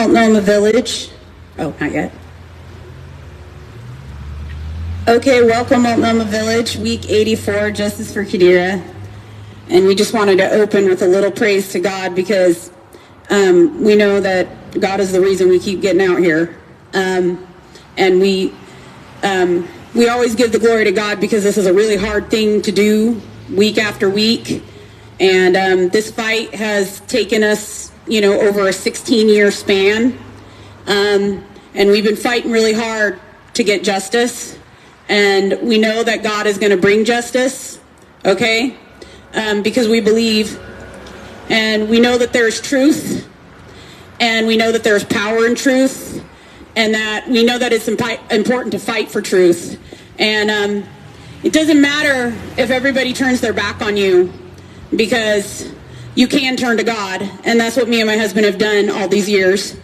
Multnomah Village. Oh, not yet. Okay, welcome Multnomah Village, week 84, Justice for Qadira. And we just wanted to open with a little praise to God because we know that God is the reason we keep getting out here. And we always give the glory to God because this is a really hard thing to do week after week. And this fight has taken us, over a 16-year span. And we've been fighting really hard to get justice. And we know that God is going to bring justice, okay? Because we believe. And we know that there's truth. And we know that there's power in truth. And that we know that it's important to fight for truth. And it doesn't matter if everybody turns their back on you, because you can turn to God. And that's what me and my husband have done all these years.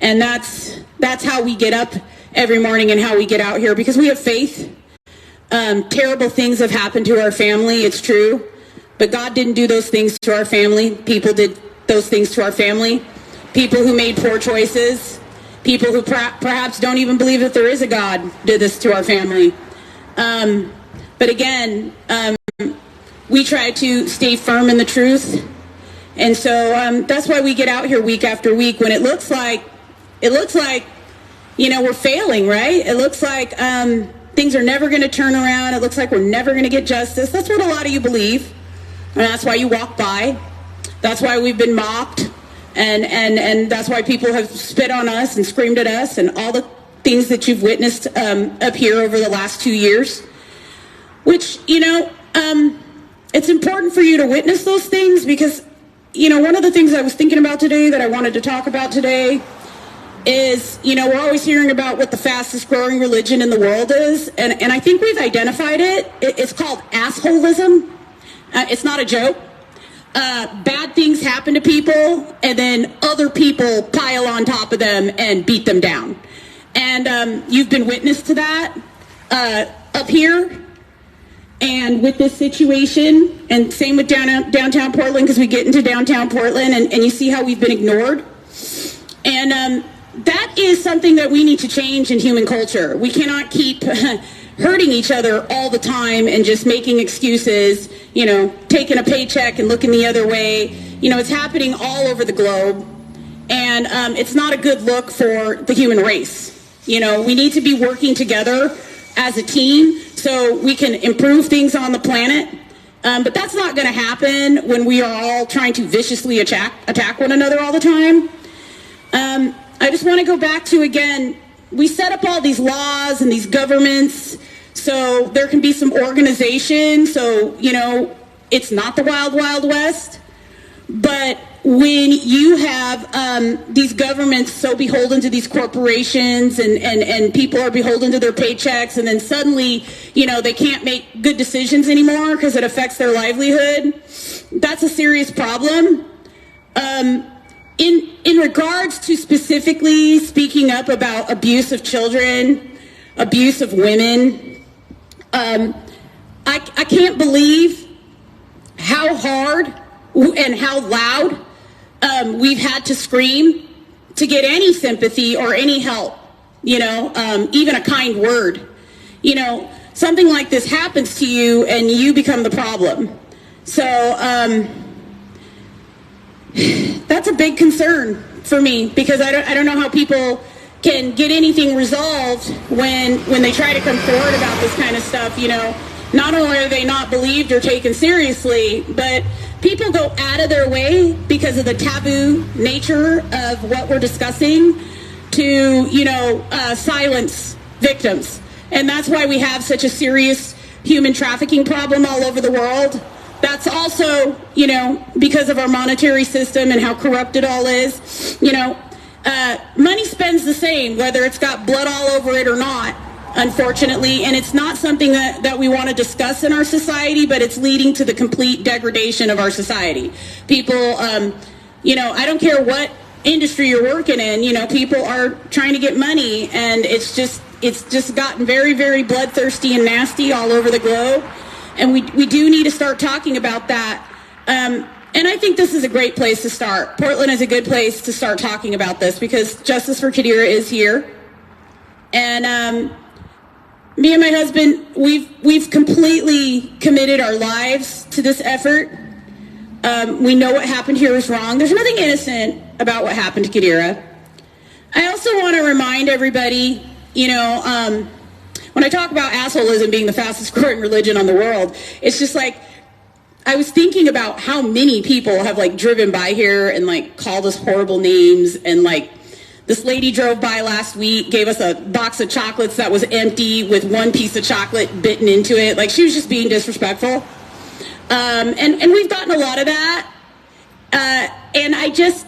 And that's how we get up every morning and how we get out here, because we have faith. Terrible things have happened to our family, it's true. But God didn't do those things to our family. People did those things to our family. People who made poor choices. People who perhaps don't even believe that there is a God did this to our family. But again, we try to stay firm in the truth. And so that's why we get out here week after week when it looks like, we're failing, right? It looks like things are never going to turn around. It looks like we're never going to get justice. That's what a lot of you believe. And that's why you walk by. That's why we've been mocked. And that's why people have spit on us and screamed at us and all the things that you've witnessed up here over the last 2 years. Which, it's important for you to witness those things because, one of the things I was thinking about today that I wanted to talk about today is, we're always hearing about what the fastest growing religion in the world is. And I think we've identified it. It's called assholism. It's not a joke. Bad things happen to people, and then other people pile on top of them and beat them down. And you've been witness to that up here and with this situation, and same with downtown Portland, because we get into downtown Portland and you see how we've been ignored. And that is something that we need to change in human culture. We cannot keep hurting each other all the time and just making excuses, taking a paycheck and looking the other way. It's happening all over the globe, and it's not a good look for the human race. We need to be working together as a team so we can improve things on the planet. But that's not going to happen when we are all trying to viciously attack one another all the time. I just want to go back to, again, we set up all these laws and these governments so there can be some organization, so, it's not the wild, wild west. But when you have these governments so beholden to these corporations and people are beholden to their paychecks, and then suddenly, they can't make good decisions anymore because it affects their livelihood, that's a serious problem. In regards to specifically speaking up about abuse of children, abuse of women, I can't believe how hard and how loud we've had to scream to get any sympathy or any help, even a kind word. Something like this happens to you and you become the problem. So that's a big concern for me, because I don't know how people can get anything resolved when they try to come forward about this kind of stuff. Not only are they not believed or taken seriously, but people go out of their way because of the taboo nature of what we're discussing to, silence victims. And that's why we have such a serious human trafficking problem all over the world. That's also, because of our monetary system and how corrupt it all is. Money spends the same, whether it's got blood all over it or not, unfortunately. And it's not something that we want to discuss in our society, but it's leading to the complete degradation of our society. People, I don't care what industry you're working in, people are trying to get money, and it's just gotten very, very bloodthirsty and nasty all over the globe. And we do need to start talking about that. And I think this is a great place to start. Portland is a good place to start talking about this because Justice for Qadira is here. And me and my husband, we've completely committed our lives to this effort. We know what happened here is wrong. There's nothing innocent about what happened to Qadira. I also want to remind everybody, when I talk about assholism being the fastest growing religion on the world, it's just like, I was thinking about how many people have driven by here and called us horrible names, and this lady drove by last week, gave us a box of chocolates that was empty with one piece of chocolate bitten into it. She was just being disrespectful. And we've gotten a lot of that. And I just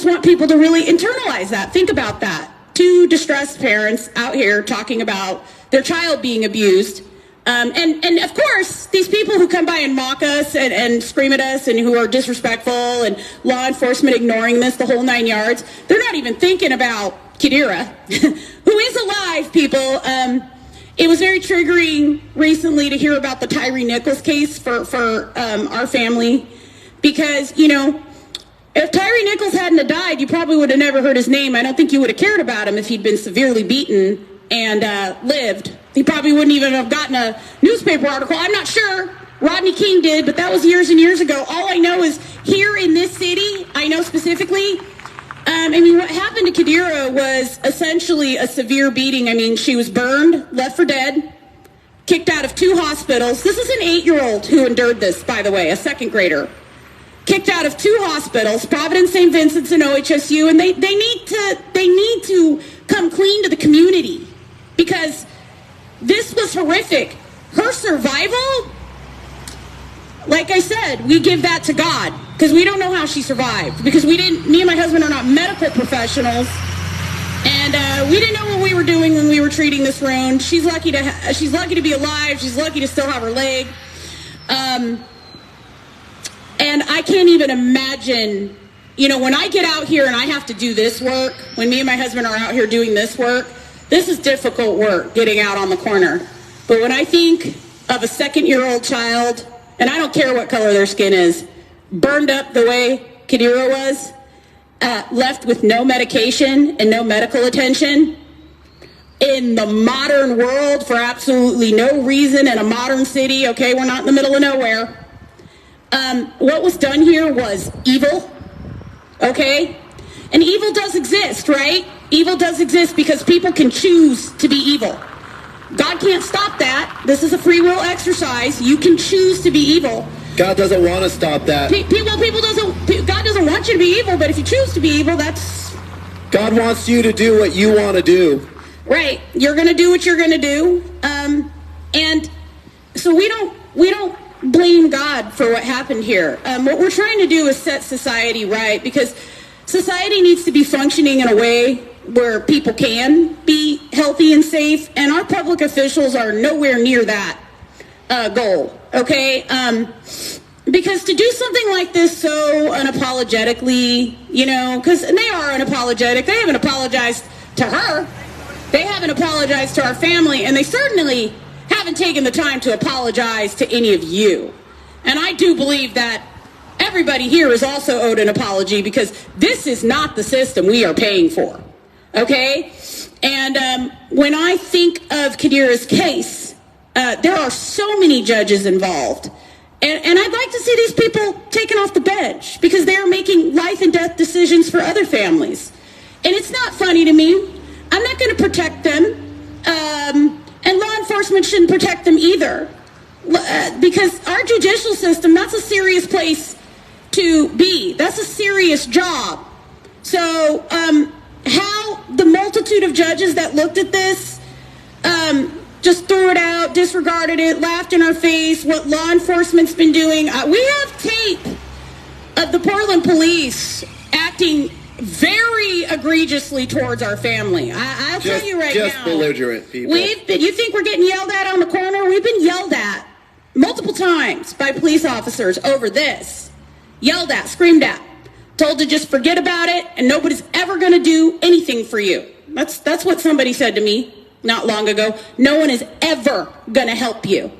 want people to really internalize that. Think about that. Two distressed parents out here talking about their child being abused. And of course, these people who come by and mock us and scream at us and who are disrespectful and law enforcement ignoring this, the whole 9 yards, they're not even thinking about Qadira, who is alive, people. It was very triggering recently to hear about the Tyree Nichols case for our family because, if Tyree Nichols hadn't have died, you probably would have never heard his name. I don't think you would have cared about him if he'd been severely beaten and lived. He probably wouldn't even have gotten a newspaper article. I'm not sure. Rodney King did, but that was years and years ago. All I know is here in this city, I know specifically, what happened to Qadira was essentially a severe beating. She was burned, left for dead, kicked out of 2 hospitals. This is an 8-year-old who endured this, by the way, a second grader. Kicked out of 2 hospitals, Providence, St. Vincent's, and OHSU, and they need to come clean to the community because this was horrific. Her survival, like I said, we give that to God because we don't know how she survived because me and my husband are not medical professionals, and we didn't know what we were doing when we were treating this wound. She's lucky to be alive. She's lucky to still have her leg. And I can't even imagine, when I get out here and I have to do this work, when me and my husband are out here doing this work, this is difficult work, getting out on the corner. But when I think of a second-year-old child, and I don't care what color their skin is, burned up the way Qadira was, left with no medication and no medical attention, in the modern world for absolutely no reason, in a modern city, okay, we're not in the middle of nowhere. What was done here was evil, okay? And evil does exist, right? Evil does exist because people can choose to be evil. God can't stop that. This is a free will exercise. You can choose to be evil. God doesn't want to stop that. God doesn't want you to be evil, but if you choose to be evil, that's... God wants you to do what you want to do. Right. You're going to do what you're going to do. And so we don't blame God for what happened here. What we're trying to do is set society right because society needs to be functioning in a way where people can be healthy and safe, and our public officials are nowhere near that goal, okay? Because to do something like this so unapologetically, because they are unapologetic. They haven't apologized to her. They haven't apologized to our family, and they certainly haven't taken the time to apologize to any of you. And I do believe that everybody here is also owed an apology because this is not the system we are paying for, okay? And when I think of Qadira's case, there are so many judges involved. And I'd like to see these people taken off the bench because they are making life and death decisions for other families. And it's not funny to me. I'm not going to protect them. And law enforcement shouldn't protect them either. Because our judicial system, that's a serious place to be. That's a serious job. So how the multitude of judges that looked at this just threw it out, disregarded it, laughed in our face, what law enforcement's been doing. We have tape of the Portland police acting very egregiously towards our family. I'll tell you right now. Just belligerent people. You think we're getting yelled at on the corner? We've been yelled at multiple times by police officers over this. Yelled at, screamed at, told to just forget about it, and nobody's ever going to do anything for you. That's what somebody said to me not long ago. No one is ever going to help you.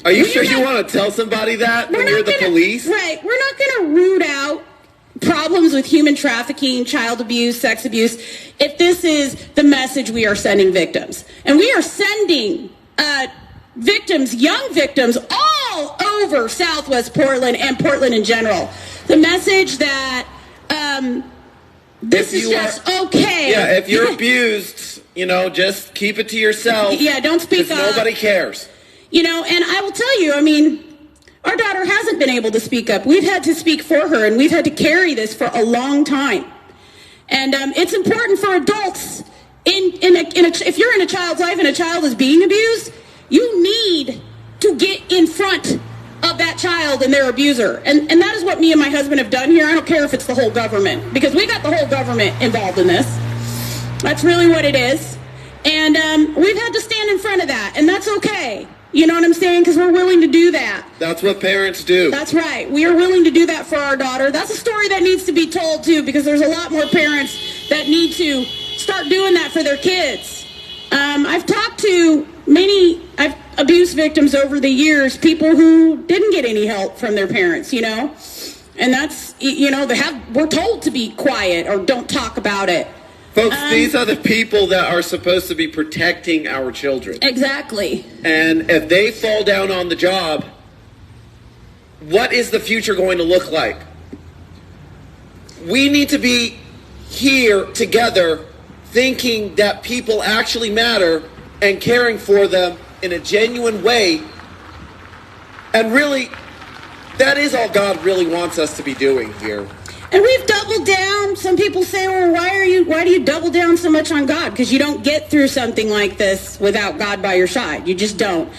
Are you sure you want to tell somebody that when you're the police? Right. We're not going to root out problems with human trafficking, child abuse, sex abuse, if this is the message we are sending victims. And we are sending victims, young victims, all over Southwest Portland and Portland in general, the message that this is just okay. Yeah, if you're abused, just keep it to yourself. Yeah, don't speak up. Nobody cares. And I will tell you, our daughter hasn't been able to speak up. We've had to speak for her, and we've had to carry this for a long time. And it's important for adults, if you're in a child's life and a child is being abused, you need to get in front of that child and their abuser. And that is what me and my husband have done here. I don't care if it's the whole government, because we got the whole government involved in this. That's really what it is. And we've had to stand in front of that, and that's okay. You know what I'm saying? Because we're willing to do that. That's what parents do. That's right. We are willing to do that for our daughter. That's a story that needs to be told, too, because there's a lot more parents that need to start doing that for their kids. I've talked to many abuse victims over the years, people who didn't get any help from their parents, And that's, we're told to be quiet or don't talk about it. Folks, these are the people that are supposed to be protecting our children. Exactly. And if they fall down on the job, what is the future going to look like? We need to be here together thinking that people actually matter and caring for them in a genuine way. And really, that is all God really wants us to be doing here. And we've doubled down. Some people say, well, why do you double down so much on God? Because you don't get through something like this without God by your side. You just don't.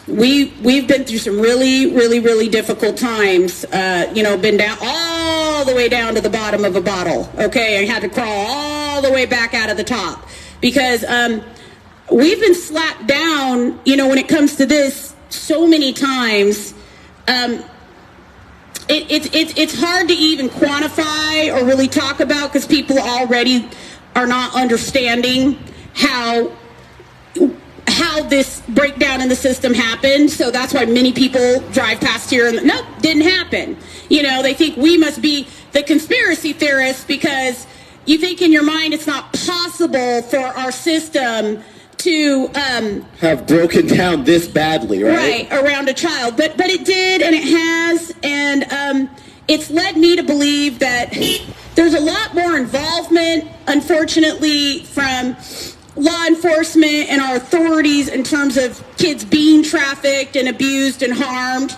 We've been through some really, really, really difficult times. Been down all the way down to the bottom of a bottle. Okay, I had to crawl all the way back out of the top. Because we've been slapped down, when it comes to this so many times. It's hard to even quantify or really talk about, because people already are not understanding how this breakdown in the system happened. So that's why many people drive past here and nope, didn't happen. They think we must be the conspiracy theorists, because you think in your mind it's not possible for our system to have broken down this badly, right? Right, around a child. But it did, and it has, and it's led me to believe that there's a lot more involvement, unfortunately, from law enforcement and our authorities in terms of kids being trafficked and abused and harmed.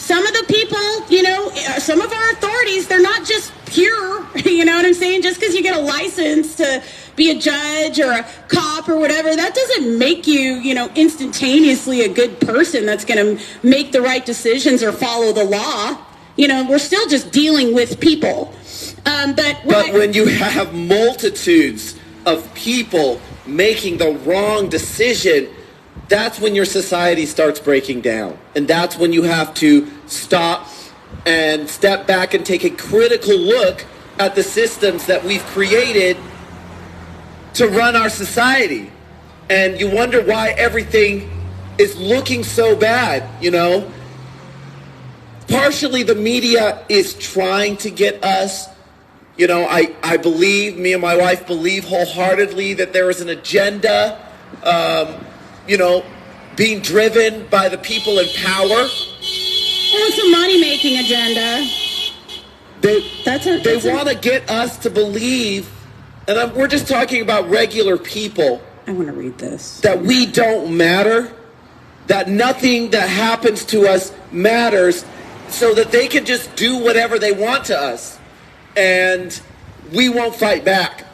Some of the people, some of our authorities, they're not just pure, you know what I'm saying? Just because you get a license to be a judge or a cop or whatever, that doesn't make you, instantaneously a good person that's going to make the right decisions or follow the law. We're still just dealing with people. But when you have multitudes of people making the wrong decision, that's when your society starts breaking down. And that's when you have to stop and step back and take a critical look at the systems that we've created to run our society. And you wonder why everything is looking so bad, Partially the media is trying to get us, I believe, me and my wife believe wholeheartedly that there is an agenda, being driven by the people in power. Well, it's a money-making agenda. They want to get us to believe, and we're just talking about regular people. I want to read this. That we don't matter, that nothing that happens to us matters, so that they can just do whatever they want to us, and we won't fight back.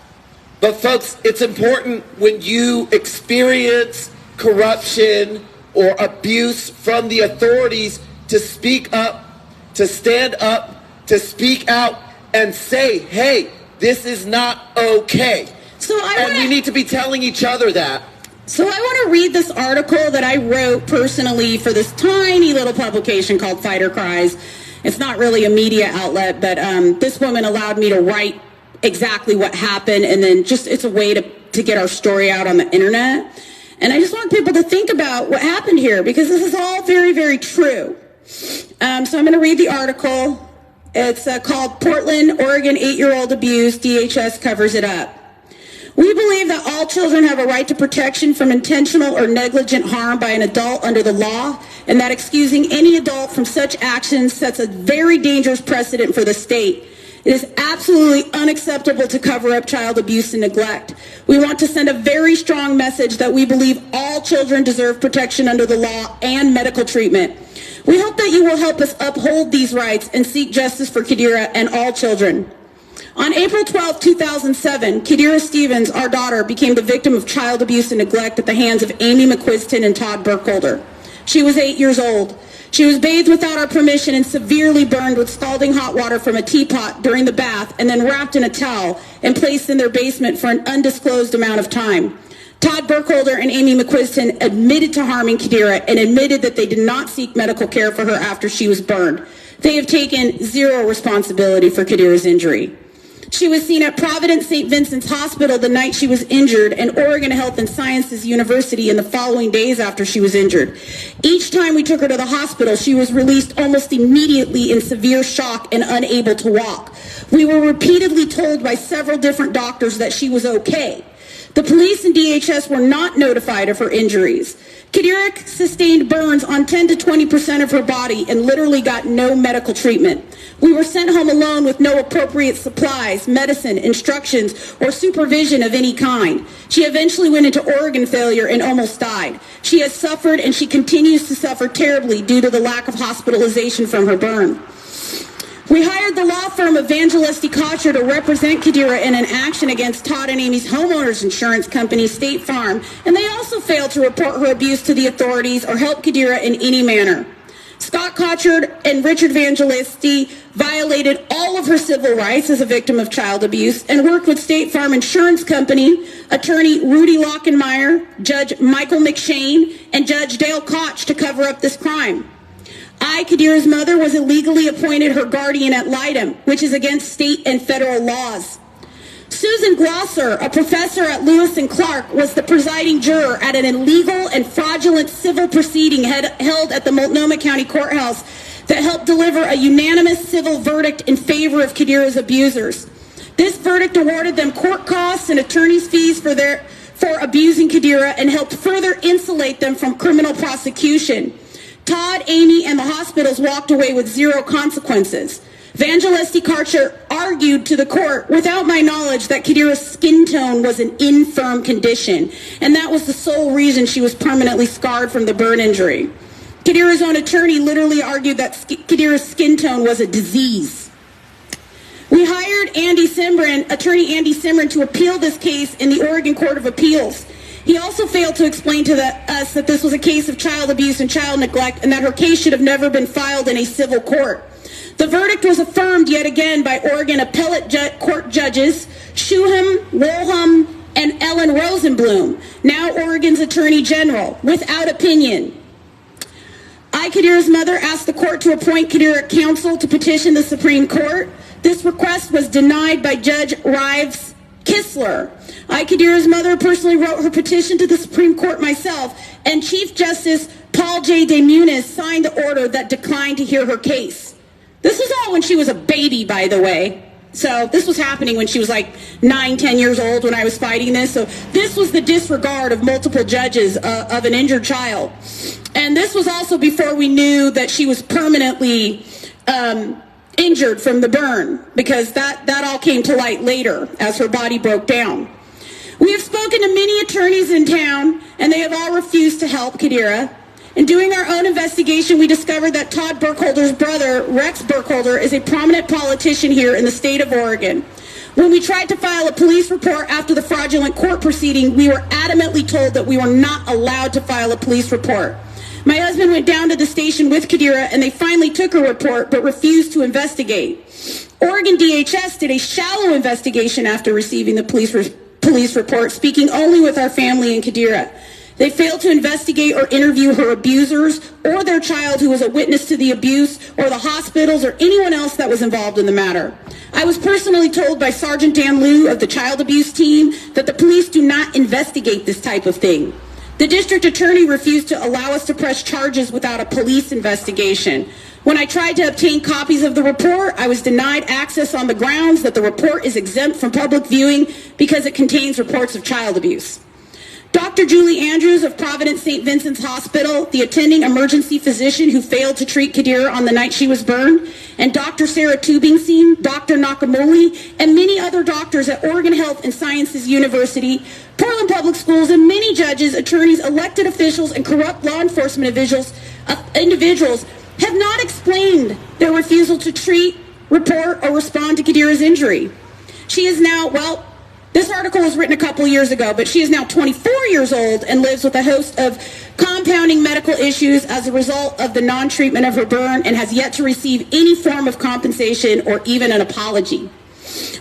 But folks, it's important when you experience corruption or abuse from the authorities to speak up, to stand up, to speak out and say, hey, this is not okay. We need to be telling each other that. So I want to read this article that I wrote personally for this tiny little publication called Fighter Cries. It's not really a media outlet, but this woman allowed me to write exactly what happened, and then it's a way to get our story out on the internet. And I just want people to think about what happened here, because this is all very, very true. So I'm going to read the article. It's called Portland, Oregon 8-year-old abused, DHS covers it up. We believe that all children have a right to protection from intentional or negligent harm by an adult under the law, and that excusing any adult from such actions sets a very dangerous precedent for the state. It is absolutely unacceptable to cover up child abuse and neglect. We want to send a very strong message that we believe all children deserve protection under the law and medical treatment. We hope that you will help us uphold these rights and seek justice for Qadira and all children. On April 12, 2007, Qadira Stevens, our daughter, became the victim of child abuse and neglect at the hands of Amy McQuiston and Todd Burkholder. She was 8 years old. She was bathed without our permission and severely burned with scalding hot water from a teapot during the bath, and then wrapped in a towel and placed in their basement for an undisclosed amount of time. Todd Burkholder and Amy McQuiston admitted to harming Qadira and admitted that they did not seek medical care for her after she was burned. They have taken zero responsibility for Qadira's injury. She was seen at Providence St. Vincent's Hospital the night she was injured, and Oregon Health and Sciences University in the following days after she was injured. Each time we took her to the hospital, she was released almost immediately in severe shock and unable to walk. We were repeatedly told by several different doctors that she was okay. The police and DHS were not notified of her injuries. Qadira sustained burns on 10 to 20% of her body and literally got no medical treatment. We were sent home alone with no appropriate supplies, medicine, instructions, or supervision of any kind. She eventually went into organ failure and almost died. She has suffered, and she continues to suffer terribly due to the lack of hospitalization from her burn. We hired the law firm of Evangelisti Kocher to represent Qadira in an action against Todd and Amy's homeowners insurance company, State Farm, and they also failed to report her abuse to the authorities or help Qadira in any manner. Scott Kocher and Richard Evangelisti violated all of her civil rights as a victim of child abuse and worked with State Farm Insurance Company, attorney Rudy Lockenmeyer, Judge Michael McShane, and Judge Dale Koch to cover up this crime. I, Qadira's mother, was illegally appointed her guardian ad litem, which is against state and federal laws. Susan Glosser, a professor at Lewis and Clark, was the presiding juror at an illegal and fraudulent civil proceeding held at the Multnomah County Courthouse that helped deliver a unanimous civil verdict in favor of Qadira's abusers. This verdict awarded them court costs and attorney's fees for abusing Qadira and helped further insulate them from criminal prosecution. Todd, Amy, and the hospitals walked away with zero consequences. Evangelisti Kocher argued to the court, without my knowledge, that Qadira's skin tone was an infirm condition, and that was the sole reason she was permanently scarred from the burn injury. Qadira's own attorney literally argued that Qadira's skin tone was a disease. We hired attorney Andy Simran, to appeal this case in the Oregon Court of Appeals. He also failed to explain to us that this was a case of child abuse and child neglect, and that her case should have never been filed in a civil court. The verdict was affirmed yet again by Oregon appellate court judges Shuham, Woolham, and Ellen Rosenblum, now Oregon's Attorney General, without opinion. I, Qadira's mother, asked the court to appoint Qadira counsel to petition the Supreme Court. This request was denied by Judge Rives Kistler. I, Qadira's mother, personally wrote her petition to the Supreme Court myself, and Chief Justice Paul J. DeMunis signed the order that declined to hear her case. This was all when she was a baby, by the way. So this was happening when she was like 9, 10 years old when I was fighting this. So this was the disregard of multiple judges of an injured child. And this was also before we knew that she was permanently injured from the burn, because that all came to light later as her body broke down. We have spoken to many attorneys in town, and they have all refused to help Qadira. In doing our own investigation, we discovered that Todd Burkholder's brother, Rex Burkholder, is a prominent politician here in the state of Oregon. When we tried to file a police report after the fraudulent court proceeding, we were adamantly told that we were not allowed to file a police report. My husband went down to the station with Qadira, and they finally took a report but refused to investigate. Oregon DHS did a shallow investigation after receiving the police report, speaking only with our family and Qadira. They failed to investigate or interview her abusers or their child who was a witness to the abuse, or the hospitals, or anyone else that was involved in the matter. I was personally told by Sergeant Dan Liu of the child abuse team that the police do not investigate this type of thing. The district attorney refused to allow us to press charges without a police investigation. When I tried to obtain copies of the report, I was denied access on the grounds that the report is exempt from public viewing because it contains reports of child abuse. Dr. Julie Andrews of Providence St. Vincent's Hospital, the attending emergency physician who failed to treat Qadira on the night she was burned, and Dr. Sarah Tubingstein, Dr. Nakamoli, and many other doctors at Oregon Health and Sciences University, Portland Public Schools, and many judges, attorneys, elected officials, and corrupt law enforcement individuals have not explained their refusal to treat, report, or respond to Qadira's injury. She is now, well, this article was written a couple years ago, but she is now 24 years old and lives with a host of compounding medical issues as a result of the non-treatment of her burn and has yet to receive any form of compensation or even an apology.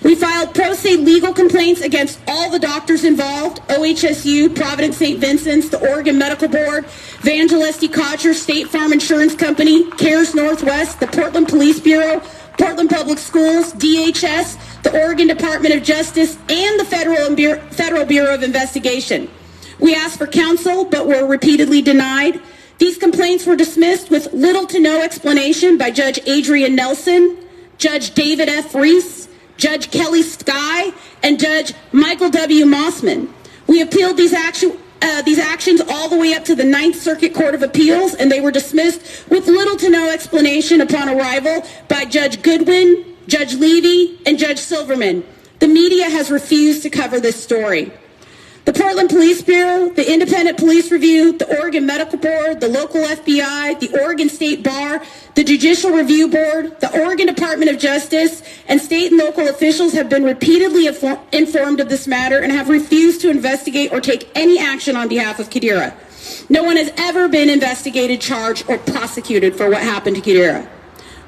We filed pro se legal complaints against all the doctors involved: OHSU, Providence St. Vincent's, the Oregon Medical Board, Vangelis Kocher, State Farm Insurance Company, CARES Northwest, the Portland Police Bureau, Portland Public Schools, DHS, the Oregon Department of Justice, and the Federal Bureau of Investigation. We asked for counsel, but were repeatedly denied. These complaints were dismissed with little to no explanation by Judge Adrian Nelson, Judge David F. Reese, Judge Kelly Skye, and Judge Michael W. Mossman. We appealed these actions all the way up to the Ninth Circuit Court of Appeals, and they were dismissed with little to no explanation upon arrival by Judge Goodwin, Judge Levy, and Judge Silverman. The media has refused to cover this story. The Portland Police Bureau, the Independent Police Review, the Oregon Medical Board, the local FBI, the Oregon State Bar, the Judicial Review Board, the Oregon Department of Justice, and state and local officials have been repeatedly informed of this matter and have refused to investigate or take any action on behalf of Qadira. No one has ever been investigated, charged, or prosecuted for what happened to Qadira.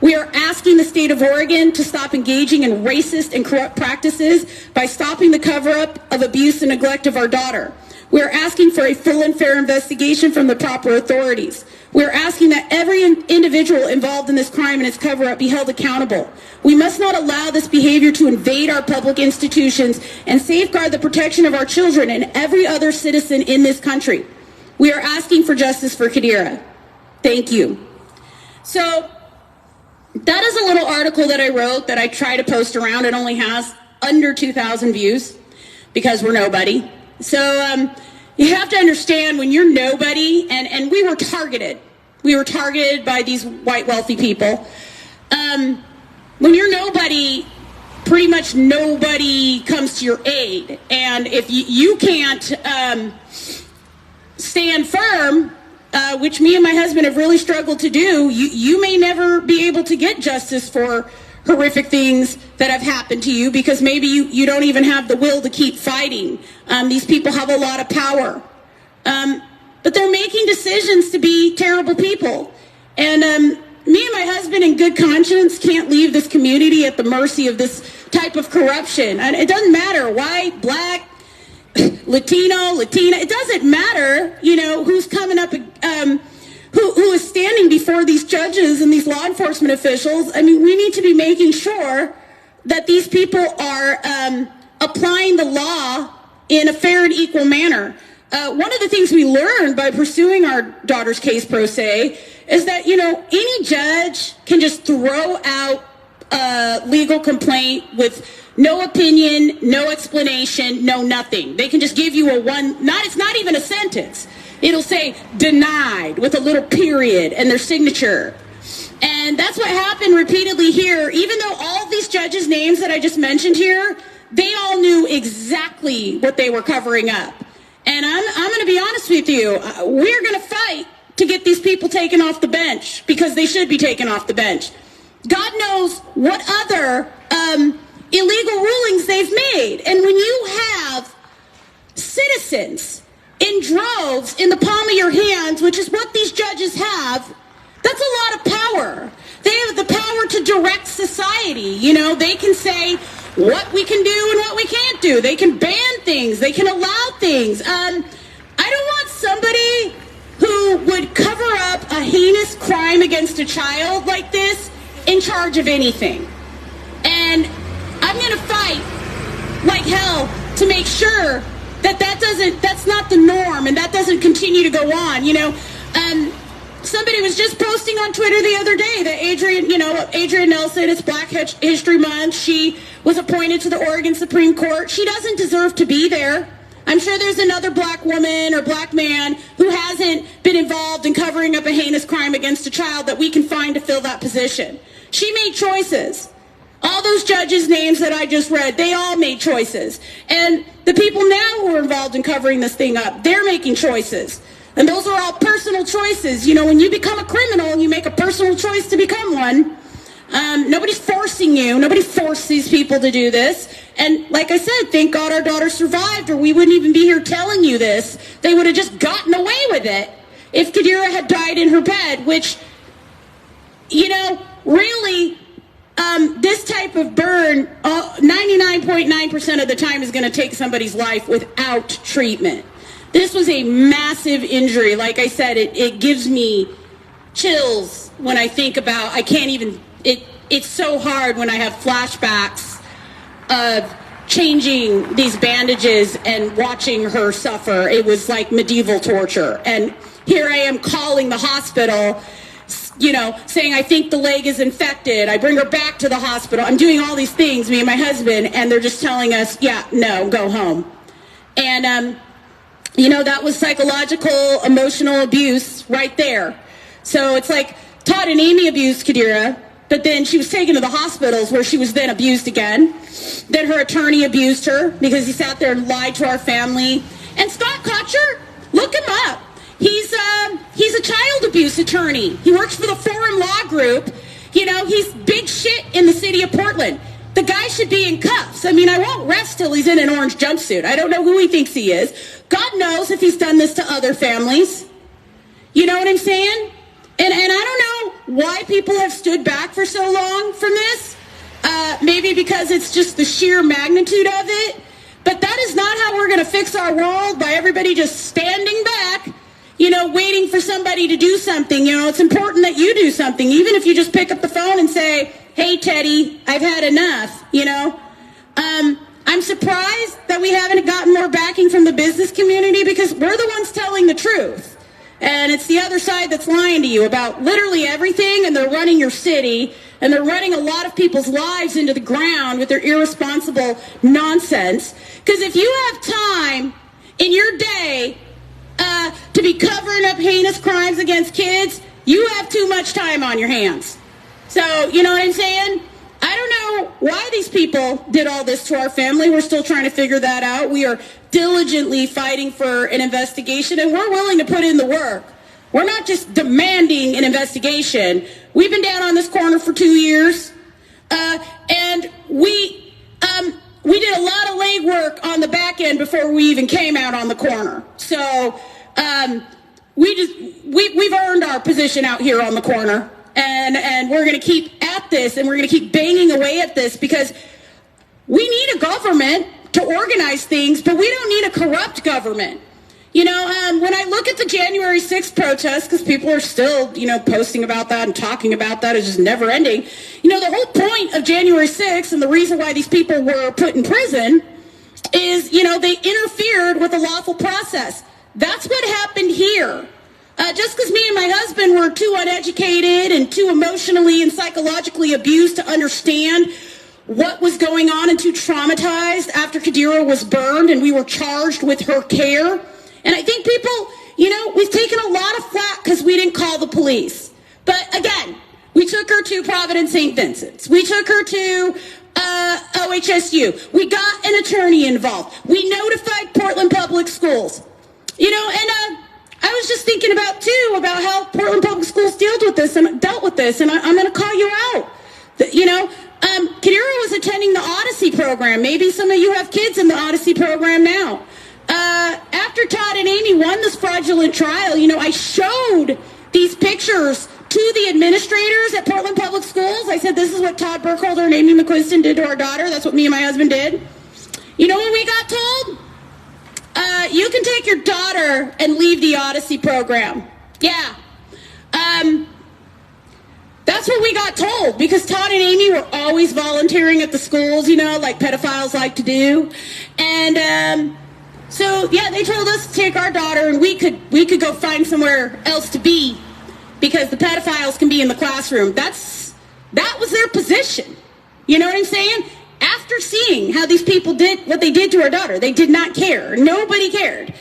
We are asking the state of Oregon to stop engaging in racist and corrupt practices by stopping the cover-up of abuse and neglect of our daughter. We are asking for a full and fair investigation from the proper authorities. We are asking that every individual involved in this crime and its cover-up be held accountable. We must not allow this behavior to invade our public institutions and safeguard the protection of our children and every other citizen in this country. We are asking for justice for Qadira. Thank you. So, that is a little article that I wrote that I try to post around. It only has under 2,000 views because we're nobody. So you have to understand when you're nobody, and we were targeted. We were targeted by these white wealthy people. When you're nobody, pretty much nobody comes to your aid. And if you can't stand firm, which me and my husband have really struggled to do, you may never be able to get justice for horrific things that have happened to you because maybe you don't even have the will to keep fighting. These people have a lot of power. But they're making decisions to be terrible people. And me and my husband in good conscience can't leave this community at the mercy of this type of corruption. And it doesn't matter white, black, Latino, Latina, it doesn't matter, who's coming up, who is standing before these judges and these law enforcement officials. I mean, we need to be making sure that these people are applying the law in a fair and equal manner. One of the things we learned by pursuing our daughter's case pro se is that, any judge can just throw out a legal complaint with no opinion, no explanation, no nothing. They can just give you it's not even a sentence. It'll say denied with a little period and their signature. And that's what happened repeatedly here. Even though all these judges' names that I just mentioned here, they all knew exactly what they were covering up. And I'm going to be honest with you. We're going to fight to get these people taken off the bench because they should be taken off the bench. God knows what other illegal rulings they've made. And when you have citizens in droves in the palm of your hands, which is what these judges have, that's a lot of power. They have the power to direct society. They can say what we can do and what we can't do. They can ban things. They can allow things. I don't want somebody who would cover up a heinous crime against a child like this in charge of anything. And I'm going to fight like hell to make sure that's not the norm, and that doesn't continue to go on. Somebody was just posting on Twitter the other day that Adrienne Nelson, it's Black History Month. She was appointed to the Oregon Supreme Court. She doesn't deserve to be there. I'm sure there's another black woman or black man who hasn't been involved in covering up a heinous crime against a child that we can find to fill that position. She made choices. All those judges' names that I just read, they all made choices. And the people now who are involved in covering this thing up, they're making choices. And those are all personal choices. When you become a criminal, you make a personal choice to become one. Nobody's forcing you. Nobody forced these people to do this. And like I said, thank God our daughter survived, or we wouldn't even be here telling you this. They would have just gotten away with it if Qadira had died in her bed, which, really, this type of burn, 99.9% of the time is going to take somebody's life without treatment. This was a massive injury. Like I said, it gives me chills when I think about, it's so hard when I have flashbacks of changing these bandages and watching her suffer. It was like medieval torture. And here I am calling the hospital, saying I think the leg is infected. I bring her back to the hospital. I'm doing all these things, me and my husband, and they're just telling us, yeah, no, go home. And, that was psychological, emotional abuse right there. So it's like Todd and Amy abused Qadira, but then she was taken to the hospitals where she was then abused again. Then her attorney abused her because he sat there and lied to our family. And Scott Kotcher, look him up. He's a child abuse attorney. He works for the Foreign Law Group. He's big shit in the city of Portland. The guy should be in cuffs. I won't rest till he's in an orange jumpsuit. I don't know who he thinks he is. God knows if he's done this to other families. You know what I'm saying? And I don't know why people have stood back for so long from this. Maybe because it's just the sheer magnitude of it. But that is not how we're going to fix our world, by everybody just standing back, waiting for somebody to do something. It's important that you do something, even if you just pick up the phone and say, hey, Teddy, I've had enough, I'm surprised that we haven't gotten more backing from the business community, because we're the ones telling the truth. And it's the other side that's lying to you about literally everything, and they're running your city, and they're running a lot of people's lives into the ground with their irresponsible nonsense. Because if you have time in your day to be covering up heinous crimes against kids, you have too much time on your hands. So, you know what I'm saying? I don't know why these people did all this to our family. We're still trying to figure that out. We are diligently fighting for an investigation, and we're willing to put in the work. We're not just demanding an investigation. We've been down on this corner for 2 years, and we did a lot of legwork on the back end before we even came out on the corner. So we've earned our position out here on the corner. And we're going to keep at this, and we're going to keep banging away at this, because we need a government to organize things, but we don't need a corrupt government. When I look at the January 6th protests, because people are still, posting about that and talking about that, is just never ending. The whole point of January 6th, and the reason why these people were put in prison, is, they interfered with the lawful process. That's what happened here. Just because me and my husband were too uneducated and too emotionally and psychologically abused to understand what was going on, and too traumatized after Qadira was burned and we were charged with her care. And I think people, we've taken a lot of flack because we didn't call the police. But again, we took her to Providence St. Vincent's. We took her to OHSU. We got an attorney involved. We notified Portland Public Schools. I was just thinking about how Portland Public Schools dealt with this, and I'm going to call you out. Qadira was attending the Odyssey program. Maybe some of you have kids in the Odyssey program now. After Todd and Amy won this fraudulent trial, I showed these pictures to the administrators at Portland Public Schools. I said, this is what Todd Burkholder and Amy McQuiston did to our daughter. That's what me and my husband did. You know what we got told? You can take your daughter and leave the Odyssey program. Yeah. That's what we got told, because Todd and Amy were always volunteering at the schools, like pedophiles like to do. And So yeah, they told us to take our daughter and we could go find somewhere else to be because the pedophiles can be in the classroom. That was their position. You know what I'm saying? After seeing how these people did what they did to our daughter, they did not care. Nobody cared.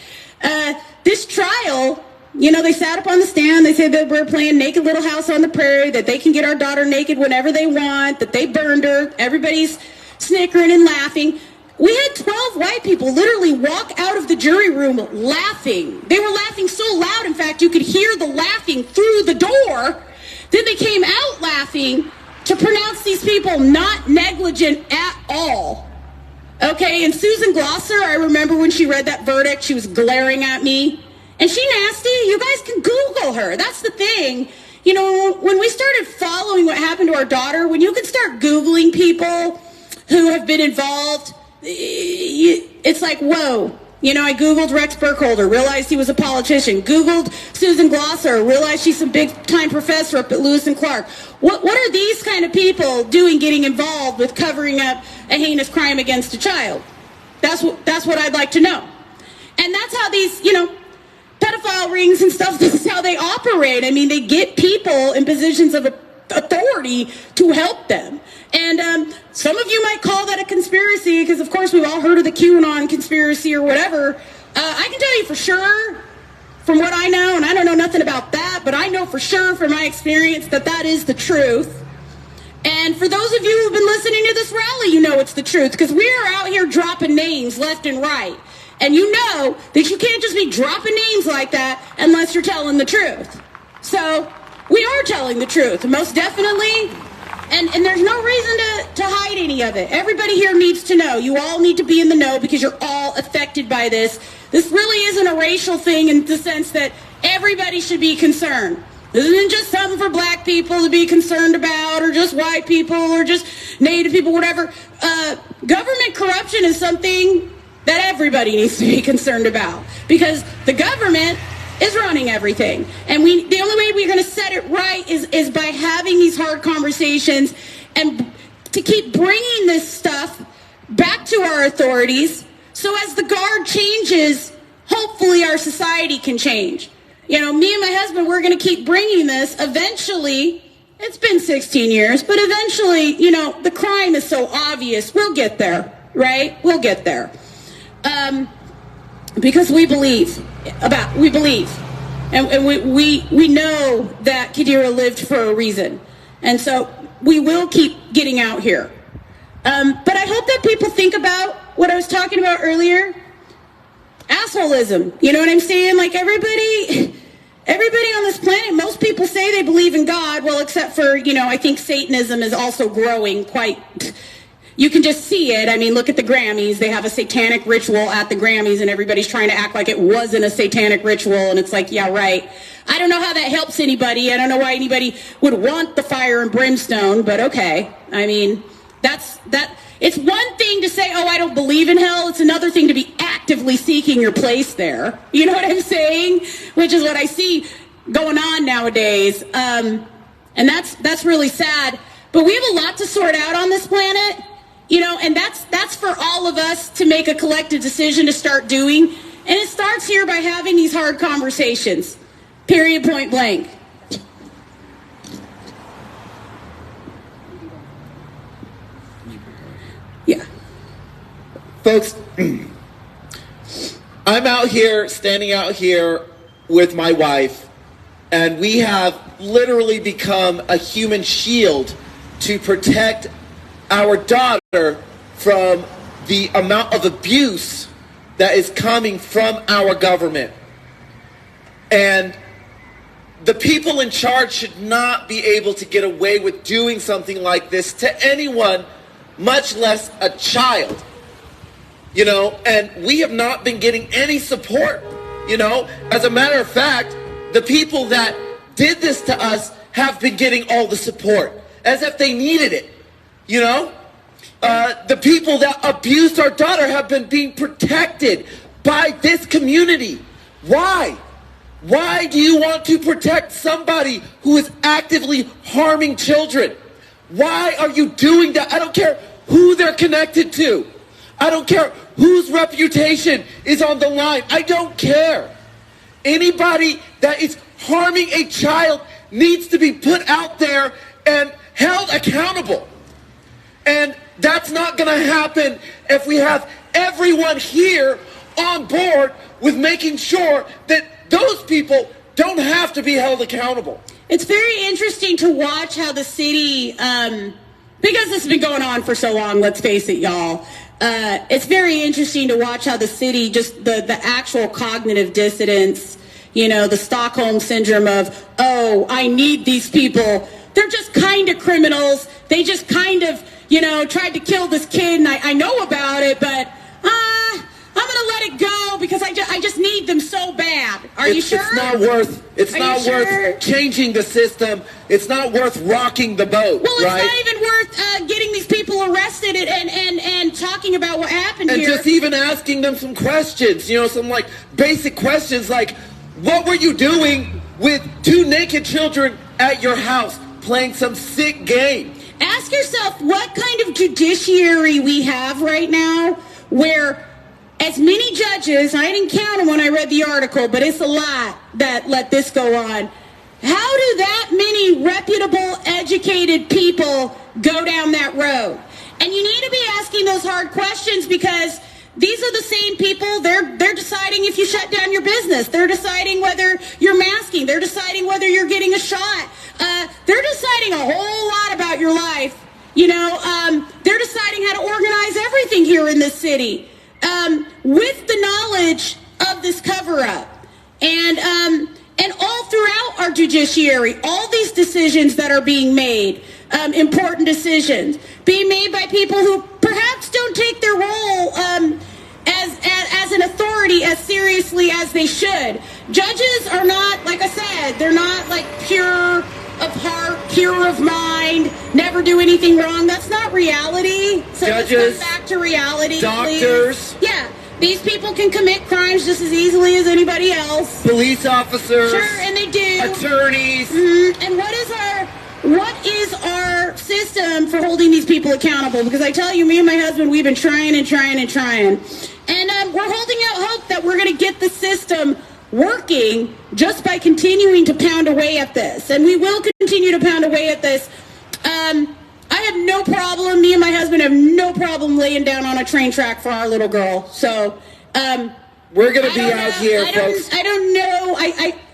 This trial, you know, they sat up on the stand. They said that we're playing Naked Little House on the Prairie, that they can get our daughter naked whenever they want, that they burned her. Everybody's snickering and laughing. We had 12 white people literally walk out of the jury room laughing. They were laughing so loud, in fact, you could hear the laughing through the door. Then they came out laughing to pronounce these people not negligent at all. Okay, and Susan Glosser, I remember when she read that verdict, she was glaring at me. And she nasty. You guys can Google her. That's the thing. You know, when we started following what happened to our daughter, when you can start Googling people who have been involved, it's like, whoa. You know, I Googled Rex Burkholder, realized he was a politician. Googled Susan Glosser, realized she's a big-time professor up at Lewis and Clark. What are these kind of people doing getting involved with covering up a heinous crime against a child? That's what I'd like to know. And that's how these, you know, pedophile rings and stuff, this is how they operate. I mean, they get people in positions of authority to help them. And some of you might call that a conspiracy because, of course, we've all heard of the QAnon conspiracy or whatever. I can tell you for sure, from what I know, and I don't know nothing about that, but I know for sure from my experience that that is the truth. And for those of you who've been listening to this rally, you know it's the truth because we are out here dropping names left and right. And you know that you can't just be dropping names like that unless you're telling the truth. So we are telling the truth, most definitely. And there's no reason to hide any of it. Everybody here needs to know. You all need to be in the know because you're all affected by this. This really isn't a racial thing in the sense that everybody should be concerned. This isn't just something for black people to be concerned about or just white people or just Native people, whatever. Government corruption is something that everybody needs to be concerned about because the government is running everything. And the only way we're going to set it right is by having these hard conversations and to keep bringing this stuff back to our authorities. So as the guard changes, hopefully our society can change. You know, me and my husband, we're going to keep bringing this. Eventually, it's been 16 years, but eventually, you know, the crime is so obvious. We'll get there, right? We'll get there. Because we believe. And we know that Qadira lived for a reason. And so we will keep getting out here. But I hope that people think about what I was talking about earlier. Assholism. You know what I'm saying? Like everybody on this planet, most people say they believe in God. Well, except for, you know, I think Satanism is also growing quite... You can just see it. I mean, look at the Grammys. They have a satanic ritual at the Grammys, and everybody's trying to act like it wasn't a satanic ritual, and it's like, yeah, right. I don't know how that helps anybody. I don't know why anybody would want the fire and brimstone, but okay. I mean, it's one thing to say, oh, I don't believe in hell. It's another thing to be actively seeking your place there. You know what I'm saying? Which is what I see going on nowadays. And that's really sad. But we have a lot to sort out on this planet. You know, and that's for all of us to make a collective decision to start doing. And it starts here by having these hard conversations. Period, point blank. Yeah. Folks, I'm out here, standing out here with my wife, and we have literally become a human shield to protect our daughter from the amount of abuse that is coming from our government. And the people in charge should not be able to get away with doing something like this to anyone, much less a child. You know, and we have not been getting any support. You know, as a matter of fact, the people that did this to us have been getting all the support, as if they needed it. You know, the people that abused our daughter have been being protected by this community. Why? Why do you want to protect somebody who is actively harming children? Why are you doing that? I don't care who they're connected to. I don't care whose reputation is on the line. I don't care. Anybody that is harming a child needs to be put out there and held accountable. And that's not going to happen if we have everyone here on board with making sure that those people don't have to be held accountable. It's very interesting to watch how the city, because this has been going on for so long, let's face it, y'all. It's very interesting to watch how the city, just the actual cognitive dissonance, the Stockholm syndrome of, oh, I need these people. They're just kind of criminals. They just kind of, tried to kill this kid, and I know about it, but I'm going to let it go because I just need them so bad. Are you sure? It's not worth changing the system. It's not worth rocking the boat, well, it's right? not even worth getting these people arrested and talking about what happened here. And just even asking them some questions, some like basic questions like, what were you doing with 2 naked children at your house playing some sick game? Ask yourself what kind of judiciary we have right now where as many judges, I didn't count them when I read the article, but it's a lot that let this go on. How do that many reputable, educated people go down that road? And you need to be asking those hard questions because these are the same people. They're deciding if you shut down your business. They're deciding whether you're masking. They're deciding whether you're getting a shot. They're deciding a whole lot about your life. They're deciding how to organize everything here in this city with the knowledge of this cover-up. And all throughout our judiciary, all these decisions that are being made, important decisions, being made by people who perhaps don't take their role as an authority as seriously as they should. Judges are not, like I said, they're not like pure of heart, pure of mind, never do anything wrong. That's not reality. So Judges, let's come back to reality. doctors. Please. Yeah. These people can commit crimes just as easily as anybody else. Police officers. Sure, and they do. Attorneys. Mm-hmm. And what is our system for holding these people accountable? Because I tell you, me and my husband, we've been trying and trying and trying. And we're holding out hope that we're going to get the system working just by continuing to pound away at this. And we will continue to pound away at this. I have no problem, me and my husband have no problem laying down on a train track for our little girl. So, we're going to be out here, folks. I don't know.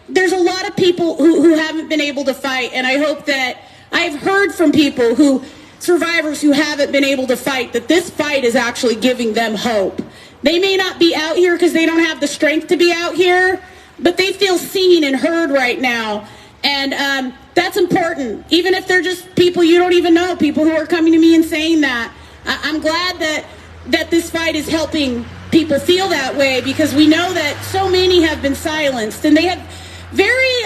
There's a lot of people who haven't been able to fight, and I hope that I've heard from people survivors who haven't been able to fight, that this fight is actually giving them hope. They may not be out here because they don't have the strength to be out here, but they feel seen and heard right now. And that's important, even if they're just people you don't even know, people who are coming to me and saying that. I'm glad that this fight is helping people feel that way, because we know that so many have been silenced, and they have very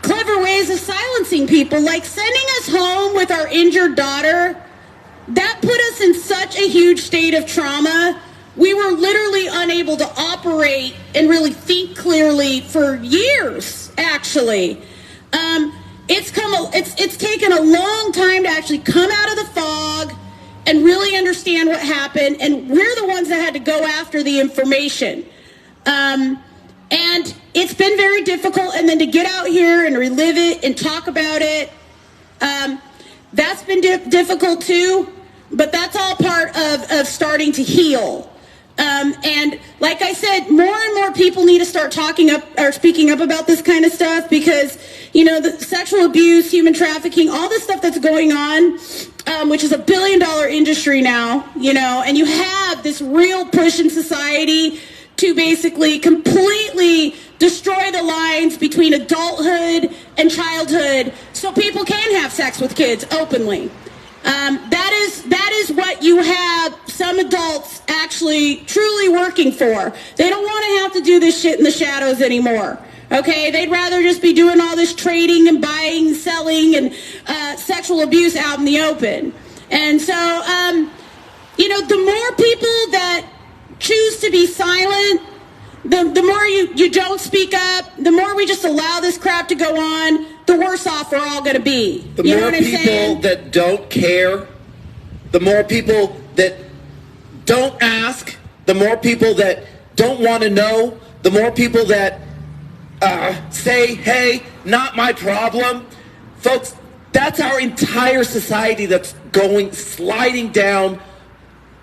clever ways of silencing people, like sending us home with our injured daughter. That put us in such a huge state of trauma. We were literally unable to operate and really think clearly for years, actually. It's taken a long time to actually come out of the fog and really understand what happened, and we're the ones that had to go after the information. And it's been very difficult, and then to get out here and relive it and talk about it, that's been difficult too, but that's all part of starting to heal. And like I said, more and more people need to start speaking up about this kind of stuff, because, the sexual abuse, human trafficking, all this stuff that's going on, which is $1 billion industry now, and you have this real push in society to basically completely destroy the lines between adulthood and childhood so people can have sex with kids openly. That is what you have some adults actually truly working for. They don't want to have to do this shit in the shadows anymore. Okay? They'd rather just be doing all this trading and buying, selling, and sexual abuse out in the open. And so, the more people that choose to be silent, the more you don't speak up, the more we just allow this crap to go on, the worse off we're all going to be. The more people that don't care, the more people that don't ask, the more people that don't want to know, the more people that say, hey, not my problem. Folks, that's our entire society that's sliding down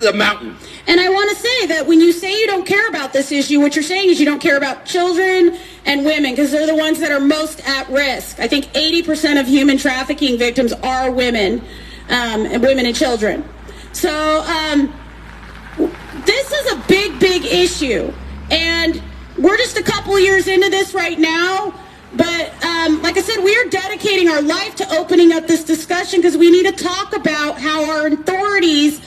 the mountain. And I want to say that when you say you don't care about this issue, what you're saying is you don't care about children and women, because they're the ones that are most at risk. I think 80% of human trafficking victims are women, and women and children. So this is a big, big issue. And we're just a couple years into this right now. But like I said, we are dedicating our life to opening up this discussion because we need to talk about how our authorities